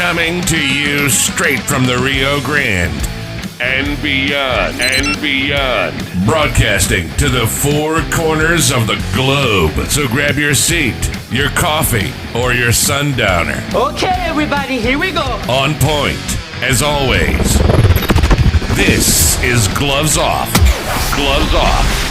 Coming to you straight from the Rio Grande and beyond. Broadcasting to the four corners of the globe. So grab your seat, your coffee, or your sundowner. Okay, everybody, here we go. On point, as always. This is Gloves Off. Gloves Off.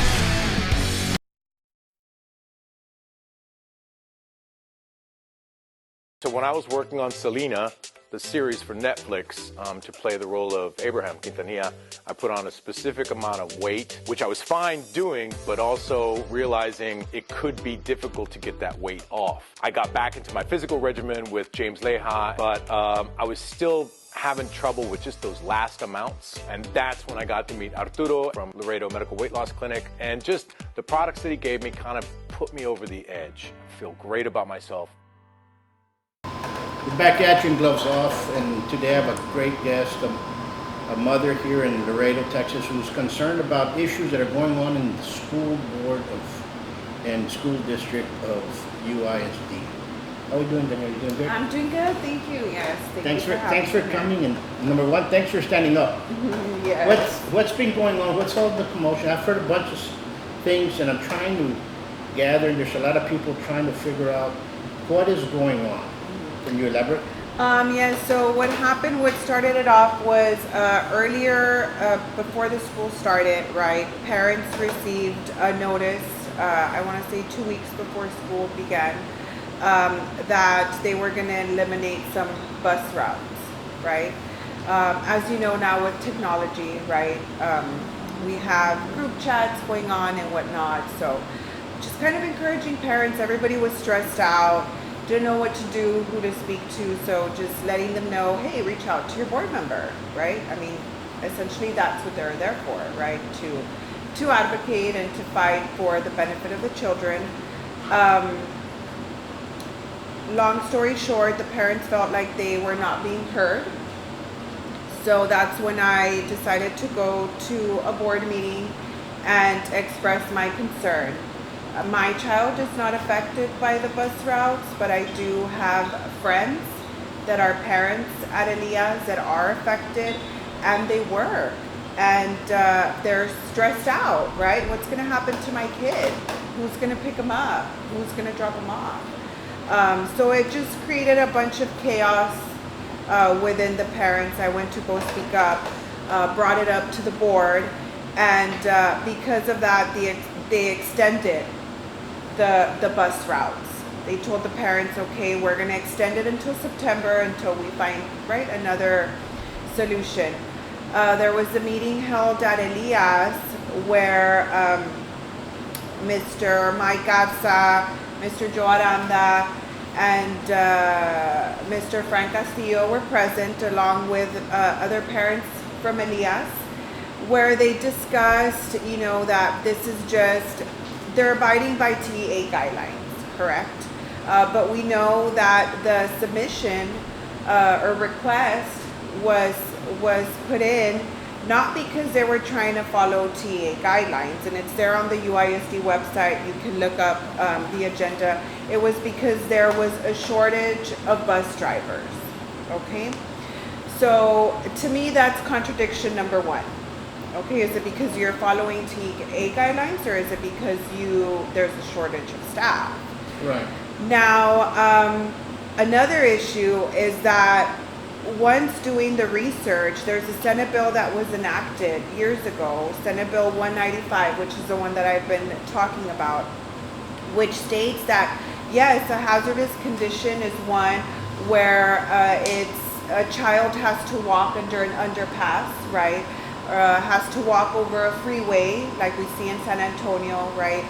So when I was working on Selena, the series for Netflix, to play the role of Abraham Quintanilla, I put on a specific amount of weight, which I was fine doing, but also realizing it could be difficult to get that weight off. I got back into my physical regimen with James Leha, but I was still having trouble with just those last amounts. And that's when I got to meet Arturo from Laredo Medical Weight Loss Clinic. And just the products that he gave me kind of put me over the edge. I feel great about myself. We're back at you in Gloves Off, and today I have a great guest, a mother here in Laredo, Texas, who's concerned about issues that are going on in the school board and school district of UISD. How are we doing, Danielle? You doing good? I'm doing good, thank you. Yes, thanks for coming, and number one, thanks for standing up. Yes. What's been going on? What's all the commotion? I've heard a bunch of things, and I'm trying to gather, and there's a lot of people trying to figure out what is going on. Can you elaborate? So what happened, what started it off was earlier, before the school started, right, parents received a notice, I want to say 2 weeks before school began, that they were going to eliminate some bus routes, right? As you know now with technology, right, we have group chats going on and whatnot, so just kind of encouraging parents. Everybody was stressed out, didn't know what to do, who to speak to, so just letting them know, hey, reach out to your board member, right? I mean, essentially that's what they're there for, right? To advocate and to fight for the benefit of the children. Long story short, the parents felt like they were not being heard. So that's when I decided to go to a board meeting and express my concern. My child is not affected by the bus routes, but I do have friends that are parents at Elias that are affected, and they work, and they're stressed out, right? What's going to happen to my kid? Who's going to pick them up? Who's going to drop them off? So it just created a bunch of chaos within the parents. I went to go speak up, brought it up to the board, and because of that, they extended the bus routes. They told the parents, okay, we're going to extend it until September until we find, right, another solution. There was a meeting held at Elias where Mr. Mike Gatsa, Mr. Joe Aranda, and Mr. Frank Castillo were present, along with other parents from Elias, where they discussed, you know, that this is just, they're abiding by TEA guidelines, correct? But we know that the submission or request was put in not because they were trying to follow TEA guidelines, and it's there on the UISD website. You can look up the agenda. It was because there was a shortage of bus drivers, okay? So to me, that's contradiction number one. Okay, is it because you're following TEA guidelines, or is it because there's a shortage of staff? Right. Now, another issue is that once doing the research, there's a Senate bill that was enacted years ago, Senate Bill 195, which is the one that I've been talking about, which states that, yes, a hazardous condition is one where a child has to walk under an underpass, right? Has to walk over a freeway like we see in San Antonio, right?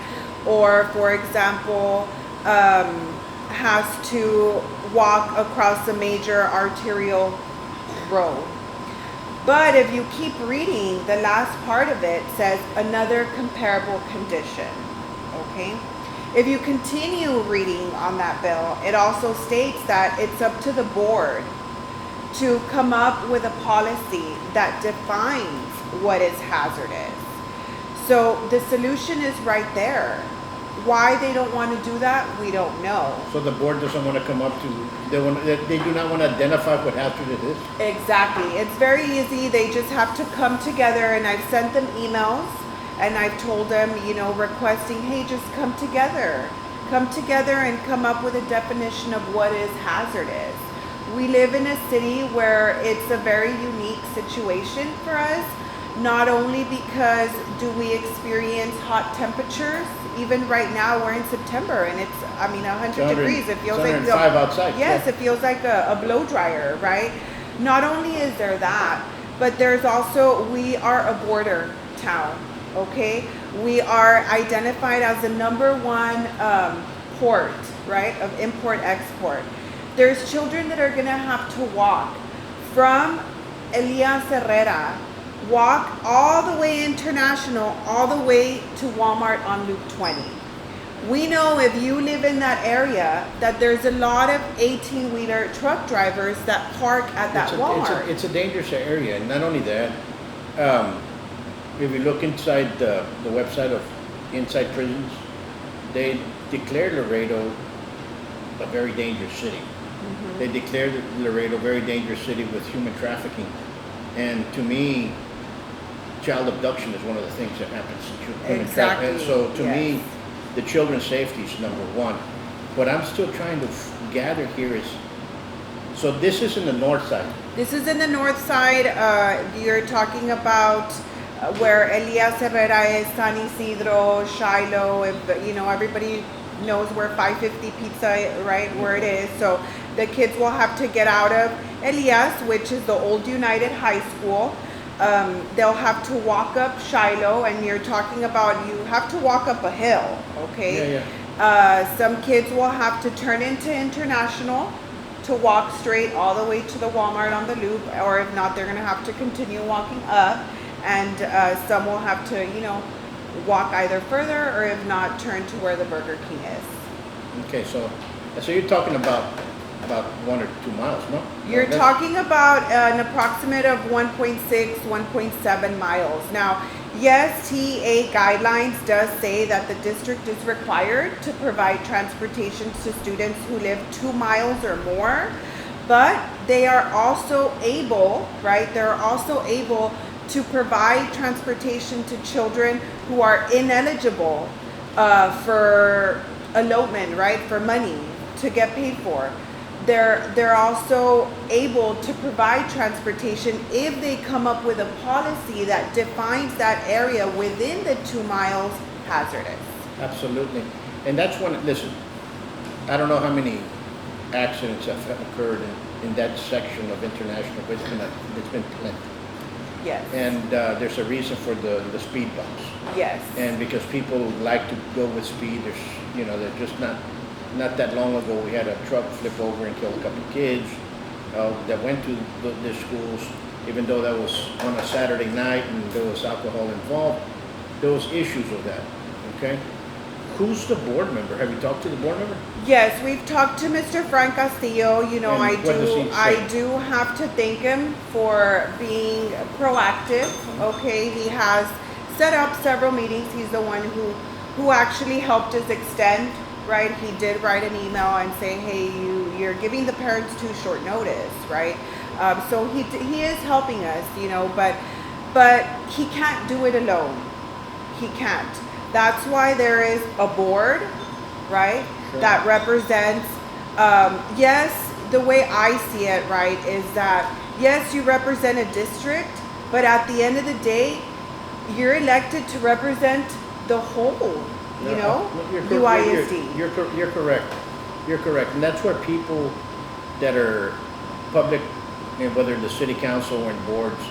Or, for example, has to walk across a major arterial road. But if you keep reading, the last part of it says another comparable condition, okay? If you continue reading on that bill, it also states that it's up to the board to come up with a policy that defines what is hazardous. So the solution is right there. Why they don't want to do that, we don't know. So the board doesn't want to come up to, they do not want to identify what hazard it is? Exactly. It's very easy. They just have to come together, and I've sent them emails and I've told them, requesting, hey, just come together. Come together and come up with a definition of what is hazardous. We live in a city where it's a very unique situation for us, not only because do we experience hot temperatures. Even right now, we're in September, and it's 100 degrees. It feels like 105 outside. Yes, it feels like a blow dryer, right? Not only is there that, but there's also, we are a border town, okay? We are identified as the #1 port, right, of import-export. There's children that are gonna have to walk from Elias Herrera, walk all the way international, all the way to Walmart on Loop 20. We know if you live in that area that there's a lot of 18-wheeler truck drivers that park at that Walmart. It's a dangerous area, and not only that, if you look inside the website of Inside Prisons, they declared Laredo a very dangerous city. Mm-hmm. They declared Laredo a very dangerous city with human trafficking. And to me, child abduction is one of the things that happens in human Exactly. trafficking. And so to Yes. me, the children's safety is #1. What I'm still trying to gather here is, so this is in the north side. This is in the north side. You're talking about where Elias Herrera is, San Isidro, Shiloh. If everybody knows where 550 Pizza, right, where it is. So the kids will have to get out of Elias, which is the old United High School. They'll have to walk up Shiloh, and you're talking about you have to walk up a hill, okay? Yeah. Some kids will have to turn into International to walk straight all the way to the Walmart on the Loop, or if not, they're gonna have to continue walking up, and some will have to, walk either further, or if not, turn to where the Burger King is. Okay, so you're talking about 1 or 2 miles, no? You're talking about an approximate of 1.6, 1.7 miles. Now, yes, TEA guidelines does say that the district is required to provide transportation to students who live 2 miles or more, but they are also able, right? They're also able to provide transportation to children who are ineligible for elopement, right? For money to get paid for. They're also able to provide transportation if they come up with a policy that defines that area within the 2 miles hazardous. Absolutely. And that's one, listen, I don't know how many accidents have occurred in that section of International, but it's been plenty. Yes. And there's a reason for the speed bumps. Yes. And because people like to go with speed, they're just not that long ago, we had a truck flip over and kill a couple of kids that went to the schools, even though that was on a Saturday night and there was alcohol involved. There was issues with that, okay? Who's the board member? Have you talked to the board member? Yes, we've talked to Mr. Frank Castillo. And what does he say? I do have to thank him for being proactive. Okay, he has set up several meetings. He's the one who actually helped us extend. Right, he did write an email and say, hey, you're giving the parents too short notice, right? So he is helping us, but he can't do it alone. He can't. That's why there is a board, right, Sure. that represents, yes, the way I see it, right, is that, yes, you represent a district, but at the end of the day, you're elected to represent the whole. UISD. You're correct. You're correct. And that's where people that are public, whether the city council or in boards,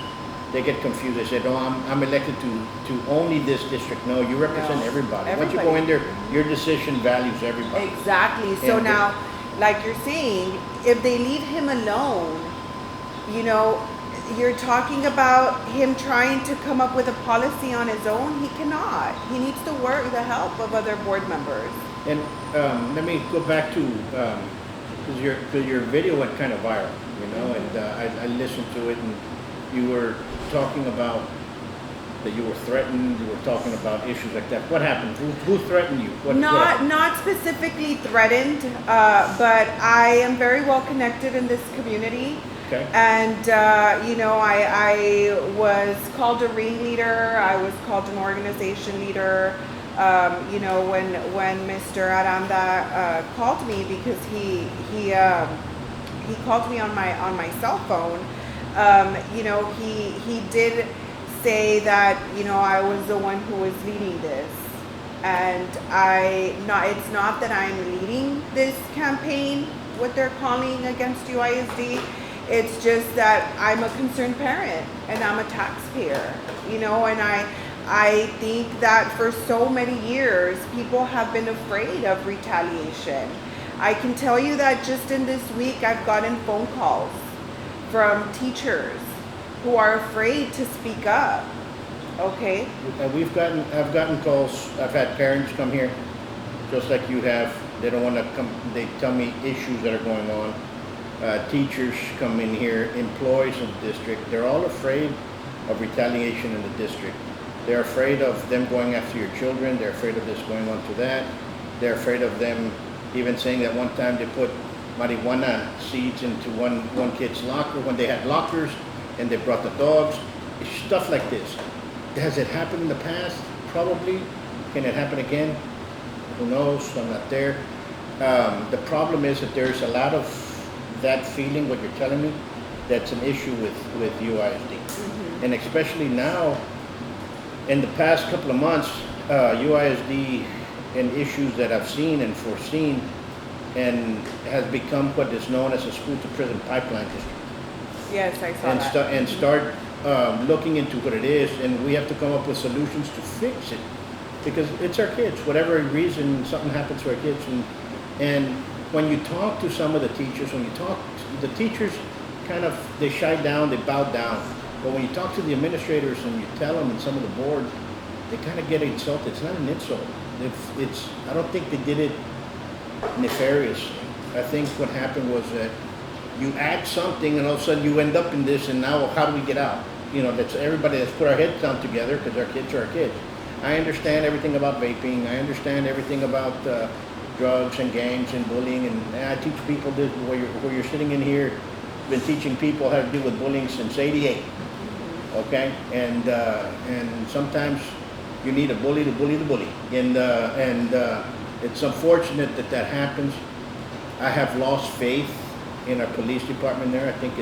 they get confused. They say, no, I'm elected to only this district. No, you represent everybody. Once you go in there, your decision values everybody. Exactly. So And now, like you're saying, if they leave him alone, you're talking about him trying to come up with a policy on his own. He cannot. He needs to work with the help of other board members. And let me go back to, because your video went kind of viral, and I listened to it, and you were talking about that you were threatened, you were talking about issues like that. What happened? Who threatened you? What Not specifically threatened, but I am very well connected in this community. Okay. And I was called a ringleader. I was called an organization leader. When Mr. Aranda called me, because he called me on my cell phone. He did say that I was the one who was leading this, and it's not that I'm leading this campaign, what they're calling against UISD. It's just that I'm a concerned parent and I'm a taxpayer, and I think that for so many years people have been afraid of retaliation. I can tell you that just in this week I've gotten phone calls from teachers who are afraid to speak up. Okay. I've gotten calls. I've had parents come here, just like you have. They don't want to come. They tell me issues that are going on. Teachers come in here, employees of the district. They're all afraid of retaliation in the district. They're afraid of them going after your children. They're afraid of this going on to that. They're afraid of them even saying that one time they put marijuana seeds into one kid's locker when they had lockers, and they brought the dogs. Stuff like this. Has it happened in the past? Probably. Can it happen again? Who knows? I'm not there. The problem is that there's a lot of that feeling, what you're telling me, that's an issue with UISD. Mm-hmm. And especially now, in the past couple of months, UISD and issues that I've seen and foreseen, and has become what is known as a school-to-prison pipeline district. Yes, I saw that. Start looking into what it is, and we have to come up with solutions to fix it, because it's our kids. Whatever reason, something happens to our kids, and when you talk to some of the teachers, the teachers kind of, they shy down, they bow down. But when you talk to the administrators and you tell them, and some of the board, they kind of get insulted. It's not an insult. I don't think they did it nefariously. I think what happened was that you add something, and all of a sudden you end up in this, and now how do we get out? That's everybody that's put our heads down together, because our kids are our kids. I understand everything about vaping. I understand everything about drugs and gangs and bullying, and I teach people this. Where you're sitting in here, been teaching people how to deal with bullying since '88. Okay, and sometimes you need a bully to bully the bully, and it's unfortunate that happens. I have lost faith in our police department there. I think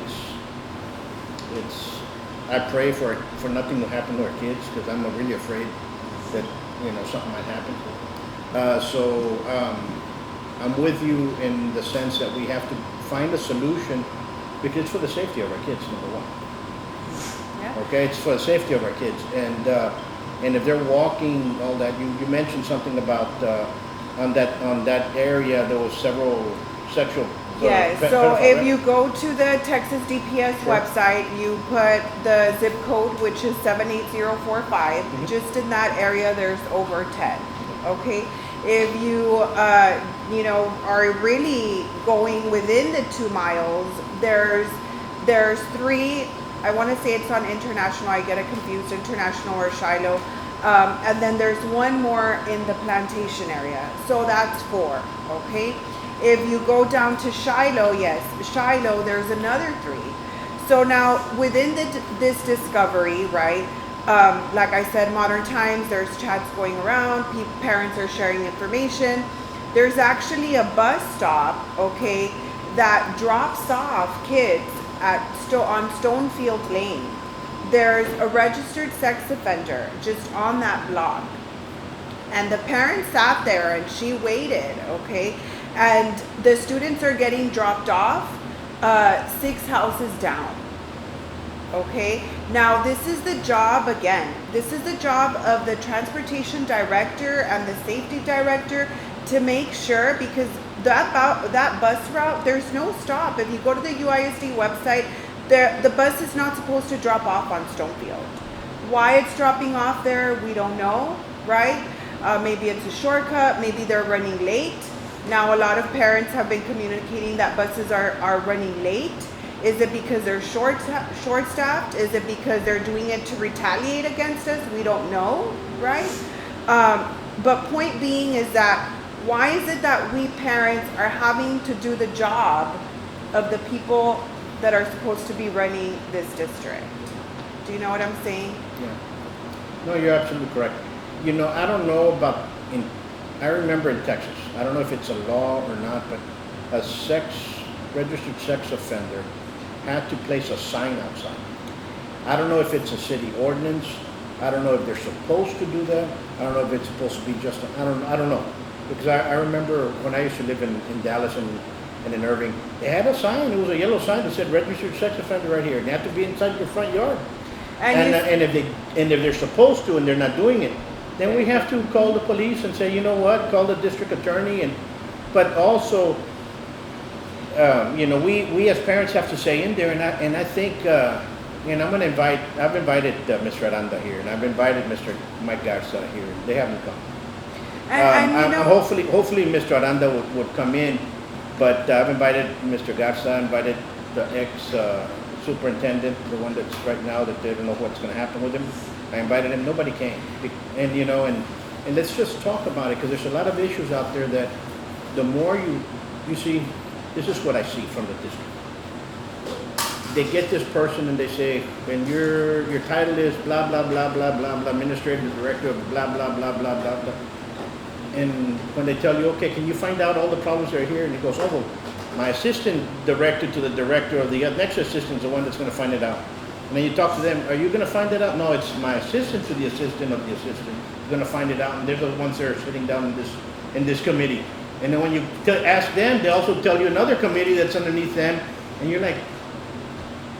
I pray for nothing to happen to our kids, because I'm really afraid that something might happen. I'm with you in the sense that we have to find a solution, because it's for the safety of our kids, number one. Yeah. Okay, it's for the safety of our kids, and if they're walking all that, you mentioned something about on that area there was several sexual. Yes, so if you go to the Texas DPS website, you put the zip code, which is 78045. Mm-hmm. Just in that area, there's over 10. Okay, if you are really going within the 2 miles, there's 3. I want to say it's on International. I get it confused, International or Shiloh. And then there's one more in the plantation area. So that's 4, okay? If you go down to Shiloh, Shiloh, there's another 3. So now within this discovery, right, like I said, modern times, there's chats going around, parents are sharing information. There's actually a bus stop, okay, that drops off kids on Stonefield Lane. There's a registered sex offender just on that block. And the parent sat there and she waited, okay? And the students are getting dropped off 6 houses down, okay? Now, this is the job, again, this is the job of the transportation director and the safety director to make sure, because that bus route, there's no stop. If you go to the UISD website, the bus is not supposed to drop off on Stonefield. Why it's dropping off there, we don't know, right? Maybe it's a shortcut, maybe they're running late. Now, a lot of parents have been communicating that buses are running late. Is it because they're short-staffed? Is it because they're doing it to retaliate against us? We don't know, right? But point being is that why is it that we parents are having to do the job of the people that are supposed to be running this district? Do you know what I'm saying? Yeah. No, you're absolutely correct. You know, I don't know about I remember in Texas, I don't know if it's a law or not, but a registered sex offender had to place a sign outside. I don't know if it's a city ordinance. I don't know if they're supposed to do that. I don't know if it's supposed to be just, I don't know. Because I remember when I used to live in Dallas and in Irving, they had a sign. It was a yellow sign that said registered sex offender right here. And they have to be inside your front yard. And if they're supposed to and they're not doing it, then we have to call the police and say, you know what, call the district attorney. But also, you know, we as parents have to say in there, and I think, and I've invited Mr. Aranda here, and I've invited Mr. Mike Garza here. They haven't come. And you know, hopefully Mr. Aranda would come in, but I've invited Mr. Garza, invited the ex-superintendent, the one that's right now that they don't know what's going to happen with him. I invited him, nobody came. And you know, and let's just talk about it, because there's a lot of issues out there that the more you see, this is what I see from the district. They get this person and they say, when your title is blah, blah, blah, blah, blah, blah, administrative director of blah, blah, blah, blah, blah, blah. And when they tell you, okay, can you find out all the problems that are here? And he goes, oh, well, my assistant director to the director of the next assistant is the one that's going to find it out. And then you talk to them, are you going to find it out? No, it's my assistant to the assistant of the assistant who's going to find it out. And they're the ones that are sitting down in this committee. And then when you ask them, they also tell you another committee that's underneath them. And you're like,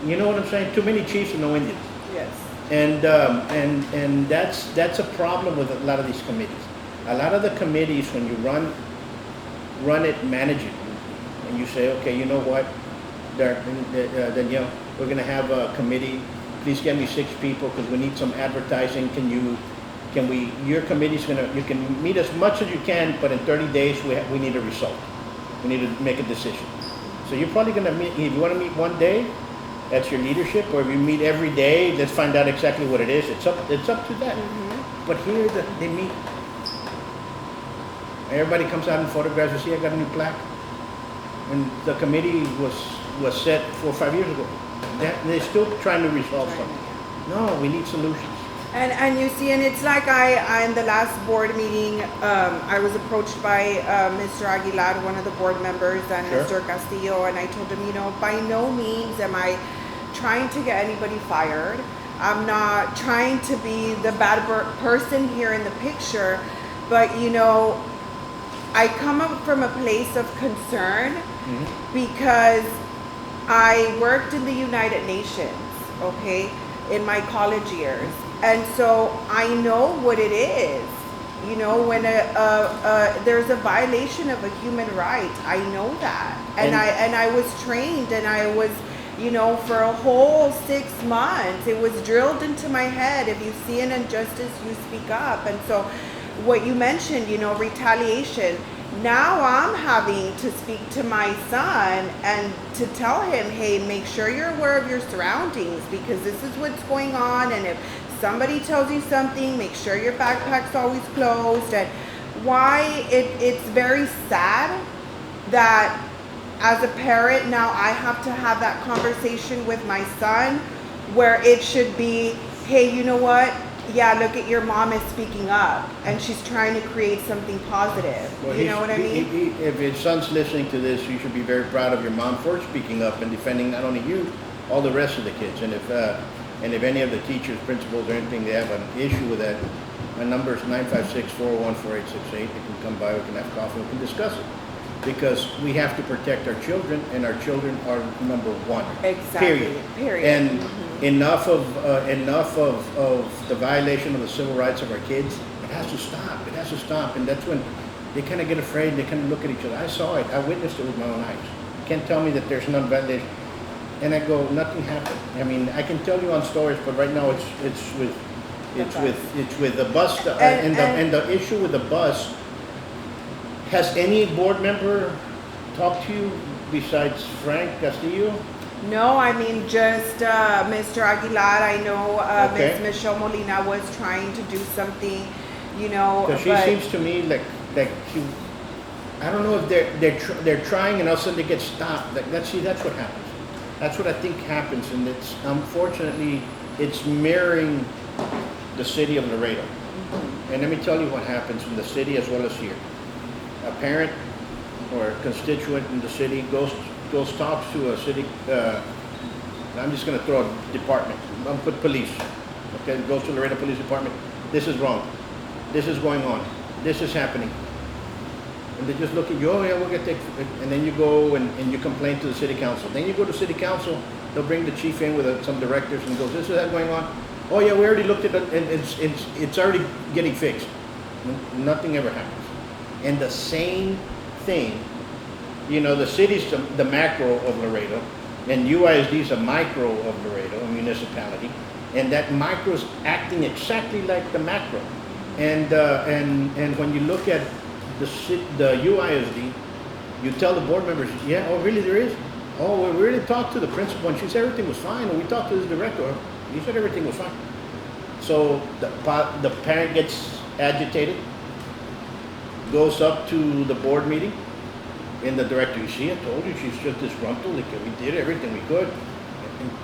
you know what I'm saying? Too many chiefs and no Indians. yes. And that's a problem with a lot of these committees. A lot of the committees, when you run it, manage it, and you say, okay, you know what, Danielle, we're going to have a committee. Please get me 6 people because we need some advertising. Your committee's you can meet as much as you can, but in 30 days we need a result. We need to make a decision. So you're probably going to meet, if you want to meet one day, that's your leadership, or if you meet every day, let's find out exactly what it is. It's up to that. Mm-hmm. But here they meet. Everybody comes out and photographs. You see, I got a new plaque. And the committee was set 4 or 5 years ago. They're still trying to resolve something. No, we need solutions. And you see, and it's like I in the last board meeting, I was approached by Mr. Aguilar, one of the board members, and Sure. Mr. Castillo, and I told him, you know, by no means am I trying to get anybody fired. I'm not trying to be the bad person here in the picture, but you know, I come up from a place of concern because I worked in the United Nations, okay, in my college years. And so I know what it is, you know, when there's a violation of a human right. I know that. And I was trained, and I was, you know, for a whole 6 months, it was drilled into my head. If you see an injustice, you speak up. And so what you mentioned, you know, retaliation. Now I'm having to speak to my son and to tell him, hey, make sure you're aware of your surroundings, because this is what's going on. And if somebody tells you something, make sure your backpack's always closed. And why it's very sad that as a parent now I have to have that conversation with my son, where it should be, hey, you know what? Yeah, look at your mom is speaking up and she's trying to create something positive. Well, you know what I mean? If your son's listening to this, you should be very proud of your mom for speaking up and defending not only you, all the rest of the kids. And if any of the teachers, principals, or anything, they have an issue with that, my number is 956-401-4868. They can come by, we can have coffee, we can discuss it. Because we have to protect our children, and our children are number one. Exactly. Period. And enough of the violation of the civil rights of our kids. It has to stop. It has to stop. And that's when they kind of get afraid. They kind of look at each other. I saw it. I witnessed it with my own eyes. You can't tell me that there's no violation. And I go, nothing happened. I mean, I can tell you on stories, but right now it's with the bus and the issue with the bus. Has any board member talked to you besides Frank Castillo? No, I mean just Mr. Aguilar. I know Okay. Miss Michelle Molina was trying to do something, you know. Because she but seems to me like she, I don't know if they're trying and all of a sudden they get stopped. That's what happens. That's what I think happens, and it's unfortunately it's mirroring the city of Laredo. And let me tell you what happens in the city as well as here. A parent or a constituent in the city goes talks to a city. I'm just going to throw a department. I'm going to put police. Okay, goes to Laredo Police Department. This is wrong. This is going on. This is happening. And they just look at you. Oh yeah, we'll get that. And then you go and you complain to the city council. Then you go to city council. They'll bring the chief in with some directors and goes, this is that going on. Oh yeah, we already looked at it and it's already getting fixed. Nothing ever happens. And the same thing, you know, the city's the macro of Laredo, and UISD is a micro of Laredo, a municipality, and that micro is acting exactly like the macro. And when you look at the UISD, you tell the board members, yeah, oh really there is? Oh, we really talked to the principal and she said everything was fine, and we talked to the director, he said everything was fine. So the parent gets agitated, goes up to the board meeting, and the director, you see, I told you, she's just disgruntled, like we did everything we could.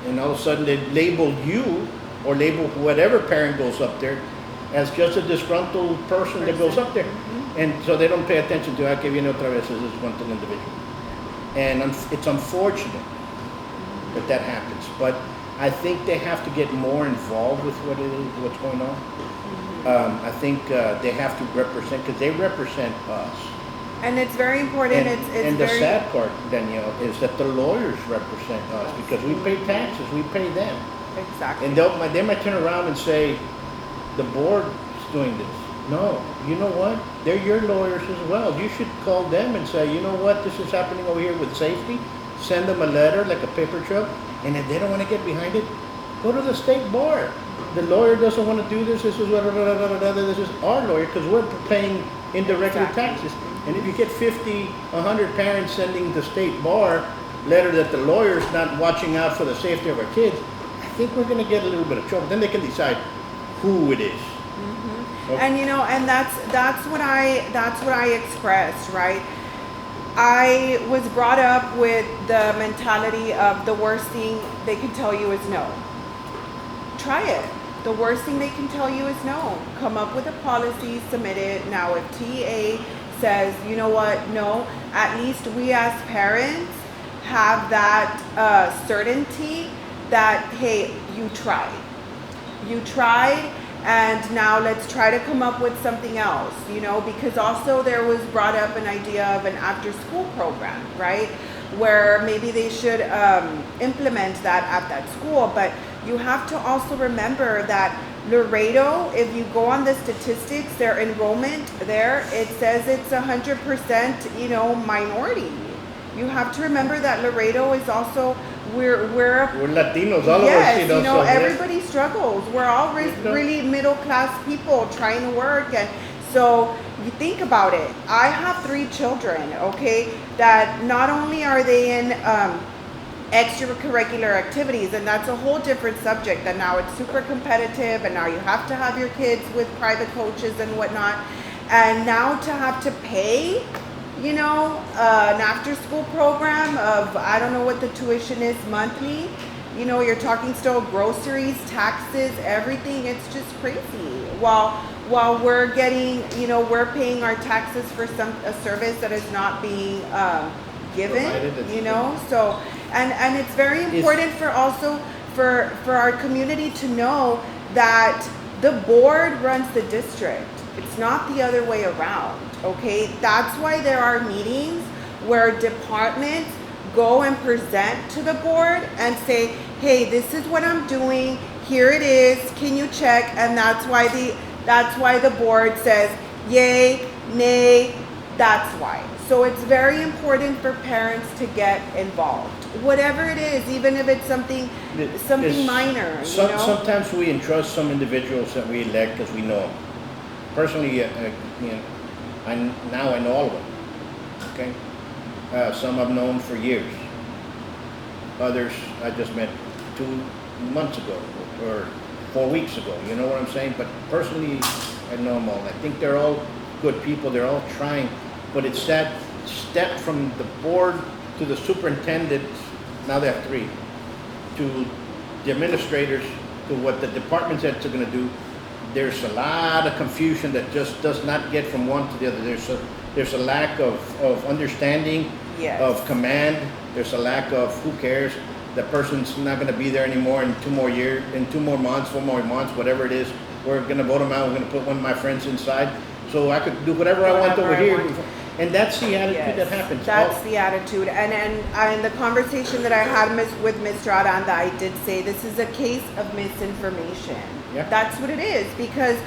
And all of a sudden they label you, or label whatever parent goes up there, as just a disgruntled person that goes up there. And so they don't pay attention to, que viene otra vez, as a disgruntled individual. And it's unfortunate that happens. But I think they have to get more involved with what's going on. I think they have to represent, because they represent us. And it's very important. And the sad part, Danielle, is that the lawyers represent us, because we pay taxes, we pay them. Exactly. And they might turn around and say, the board is doing this. No, you know what? They're your lawyers as well. You should call them and say, you know what, this is happening over here with safety. Send them a letter, like a paper trail. And if they don't want to get behind it, go to the state bar. The lawyer doesn't want to do this. This is this is our lawyer, because we're paying indirectly taxes. And if you get 50, 100 parents sending the state bar letter that the lawyer's not watching out for the safety of our kids, I think we're going to get a little bit of trouble. Then they can decide who it is. Okay. And you know, and that's what I expressed, right? I was brought up with the mentality of the worst thing they can tell you is no. Try it. The worst thing they can tell you is no. Come up with a policy, submit it. Now, if TA says, you know what, no, at least we as parents have that certainty that, hey, you tried. You tried, and now let's try to come up with something else, you know, because also there was brought up an idea of an after-school program, right, where maybe they should implement that at that school. But you have to also remember that Laredo, if you go on the statistics, their enrollment there, it says it's 100%, you know, minority. You have to remember that Laredo is also, we're Latinos, all yes, of us, you know, everybody struggles. We're all really middle class people trying to work, and so you think about it. I have 3 children, okay, that not only are they in extracurricular activities, and that's a whole different subject, and now it's super competitive, and now you have to have your kids with private coaches and whatnot, and now to have to pay, you know, an after-school program of, I don't know what the tuition is monthly. You know, you're talking still groceries, taxes, everything. It's just crazy. While we're getting, you know, we're paying our taxes for a service that is not being given. You know, so and it's very important for our community to know that the board runs the district. It's not the other way around. Okay, that's why there are meetings where departments go and present to the board and say, hey, this is what I'm doing, here it is, can you check? And that's why the board says yay, nay, that's why. So it's very important for parents to get involved, whatever it is, even if it's something minor. You know? Sometimes we entrust some individuals that we elect because we know them. Personally, you know, I know all of them, okay? Some I've known for years. Others I just met 2 months ago or 4 weeks ago. You know what I'm saying? But personally, I know them all. I think they're all good people. They're all trying. But it's that step from the board to the superintendent, now they have 3, to the administrators, to what the department heads are going to do. There's a lot of confusion that just does not get from one to the other. There's a lack of understanding, Yes. of command. There's a lack of who cares. The person's not going to be there anymore in 2 more years, in 2 more months, 4 more months, whatever it is. We're going to vote them out. We're going to put one of my friends inside, so I could do whatever I want over here. And that's the attitude that happens. That's the attitude. And the conversation that I had with Mr. Aranda, I did say this is a case of misinformation. Yeah. That's what it is. Because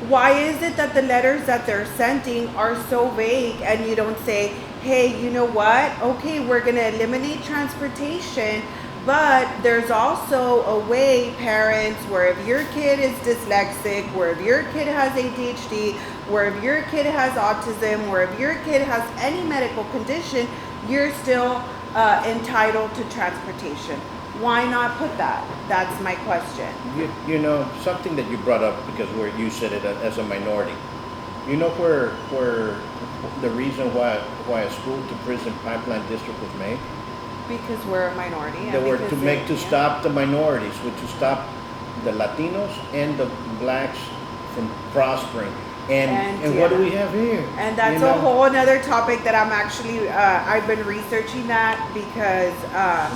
why is it that the letters that they're sending are so vague and you don't say, hey, you know what? Okay, we're going to eliminate transportation, but there's also a way, parents, where if your kid is dyslexic, where if your kid has ADHD, where if your kid has autism, where if your kid has any medical condition, you're still entitled to transportation. Why not put that? That's my question. You know, something that you brought up, because you said it as a minority. You know where the reason why a school to prison pipeline district was made? Because we're a minority. They were to stop the minorities, to stop the Latinos and the blacks from prospering. And what do we have here? And that's a whole another topic that I'm actually, I've been researching that because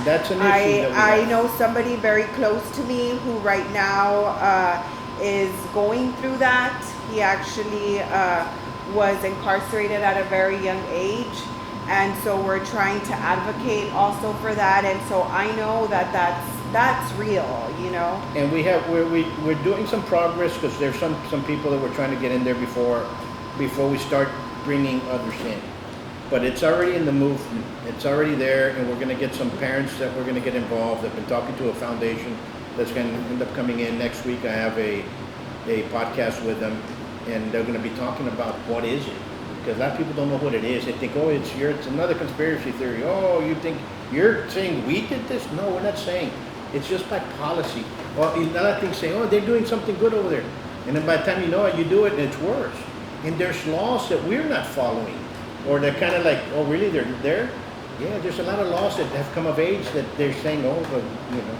that's an issue I know somebody very close to me who right now is going through that. He actually was incarcerated at a very young age. And so we're trying to advocate also for that. And so I know that that's real, you know. And we're doing some progress, because there's some people that we're trying to get in there before we start bringing others in. But it's already in the movement. It's already there, and we're going to get some parents that we're going to get involved. I've been talking to a foundation that's going to end up coming in next week. I have a podcast with them, and they're going to be talking about what is it. Because a lot of people don't know what it is. They think, oh, it's another conspiracy theory. Oh, you think you're saying we did this? No, we're not saying. It's just by policy. Well, another thing saying, oh, they're doing something good over there. And then by the time you know it, you do it, and it's worse. And there's laws that we're not following. Or they're kind of like, oh, really, they're there? Yeah, there's a lot of laws that have come of age that they're saying, oh, but, you know.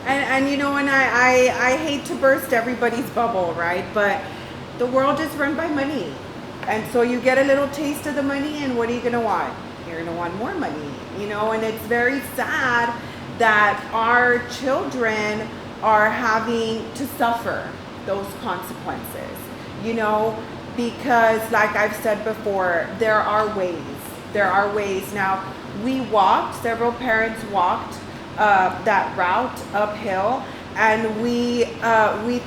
And you know, and I hate to burst everybody's bubble, right? But the world is run by money. And so you get a little taste of the money, and what are you going to want? You're going to want more money, you know, and it's very sad that our children are having to suffer those consequences, you know, because like I've said before, there are ways. Now, several parents walked that route uphill, and we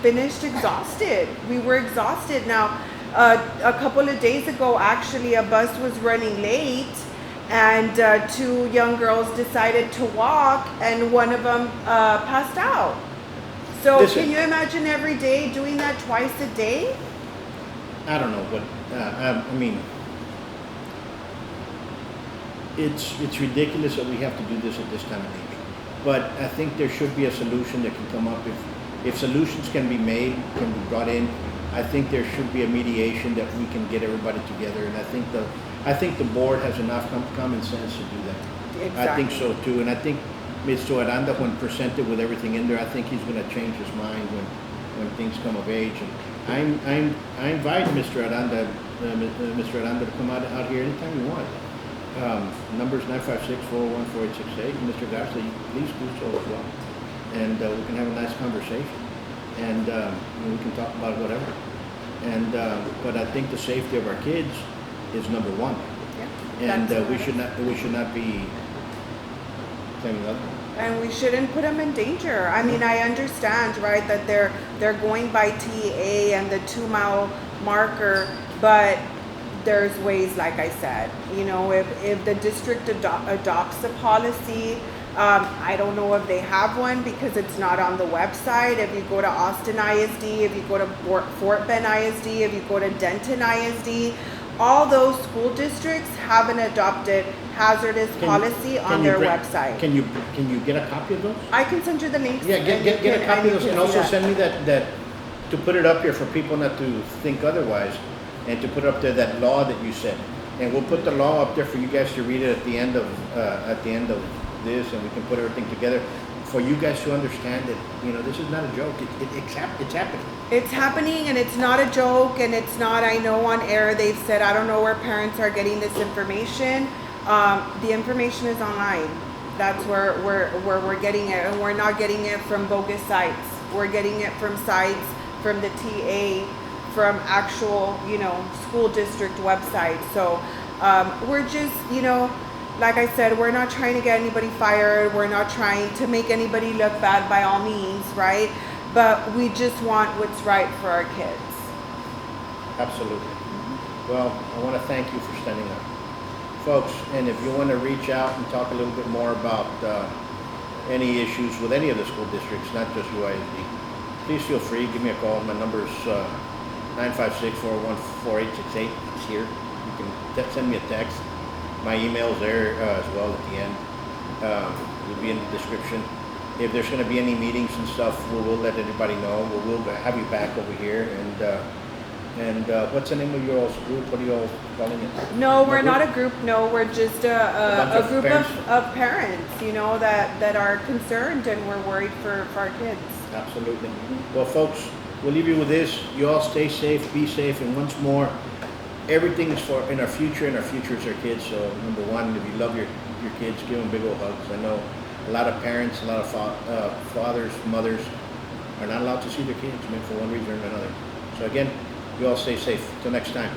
finished exhausted. We were exhausted. Now, a couple of days ago, actually, a bus was running late, and 2 young girls decided to walk, and one of them passed out. So can you imagine every day doing that twice a day? I don't know, but I mean, it's ridiculous that we have to do this at this time of age. But I think there should be a solution that can come up. If solutions can be made, can be brought in, I think there should be a mediation that we can get everybody together. And I think the board has enough common sense to do that. Exactly. I think so too. And I think Mr. Aranda, when presented with everything in there, I think he's going to change his mind when things come of age. And I invite Mr. Aranda to come out here anytime you want. Number's 956-401-4868. Mr. Garza, please do so as well. And we can have a nice conversation. And we can talk about whatever. And but I think the safety of our kids is number one. Yeah, and we should not be claiming other. And we shouldn't put them in danger. I mean, I understand, right, that they're going by TA and the 2-mile marker, but there's ways, like I said, you know, if the district adopts a policy, I don't know if they have one because it's not on the website. If you go to Austin ISD, if you go to Fort Bend ISD, if you go to Denton ISD, all those school districts have an adopted hazardous policy on their website. Can you get a copy of those? I can send you the links. Yeah, get a copy of those, and also that. send me that to put it up here for people not to think otherwise, and to put up there that law that you said, and we'll put the law up there for you guys to read it at the end of this, and we can put everything together for you guys to understand that this is not a joke. It's happening. It's happening, and it's not a joke, and it's not. I know on air they've said I don't know where parents are getting this information. The information is online. That's where we're getting it, and we're not getting it from bogus sites. We're getting it from sites, from the TA, from actual, school district websites. So we're just, like I said, we're not trying to get anybody fired. We're not trying to make anybody look bad by all means, right? But we just want what's right for our kids. Absolutely. Well, I want to thank you for standing up. Folks, and if you want to reach out and talk a little bit more about any issues with any of the school districts, not just UISD, please feel free. Give me a call. My number is 956-401-4868. It's here. You can send me a text. My email is there as well at the end. It'll be in the description. If there's going to be any meetings and stuff, we'll let everybody know. We'll have you back over here. And what's the name of your all's group? What are you all calling it? No, we're not a group. No, we're just a group of parents, that are concerned, and we're worried for our kids. Absolutely. Well, folks, we'll leave you with this. You all stay safe, be safe, and once more, everything is in our future, and our future is our kids. So, number one, if you love your kids, give them big old hugs. I know a lot of parents, a lot of fathers, mothers are not allowed to see their kids, for one reason or another. So again, you all stay safe. Till next time.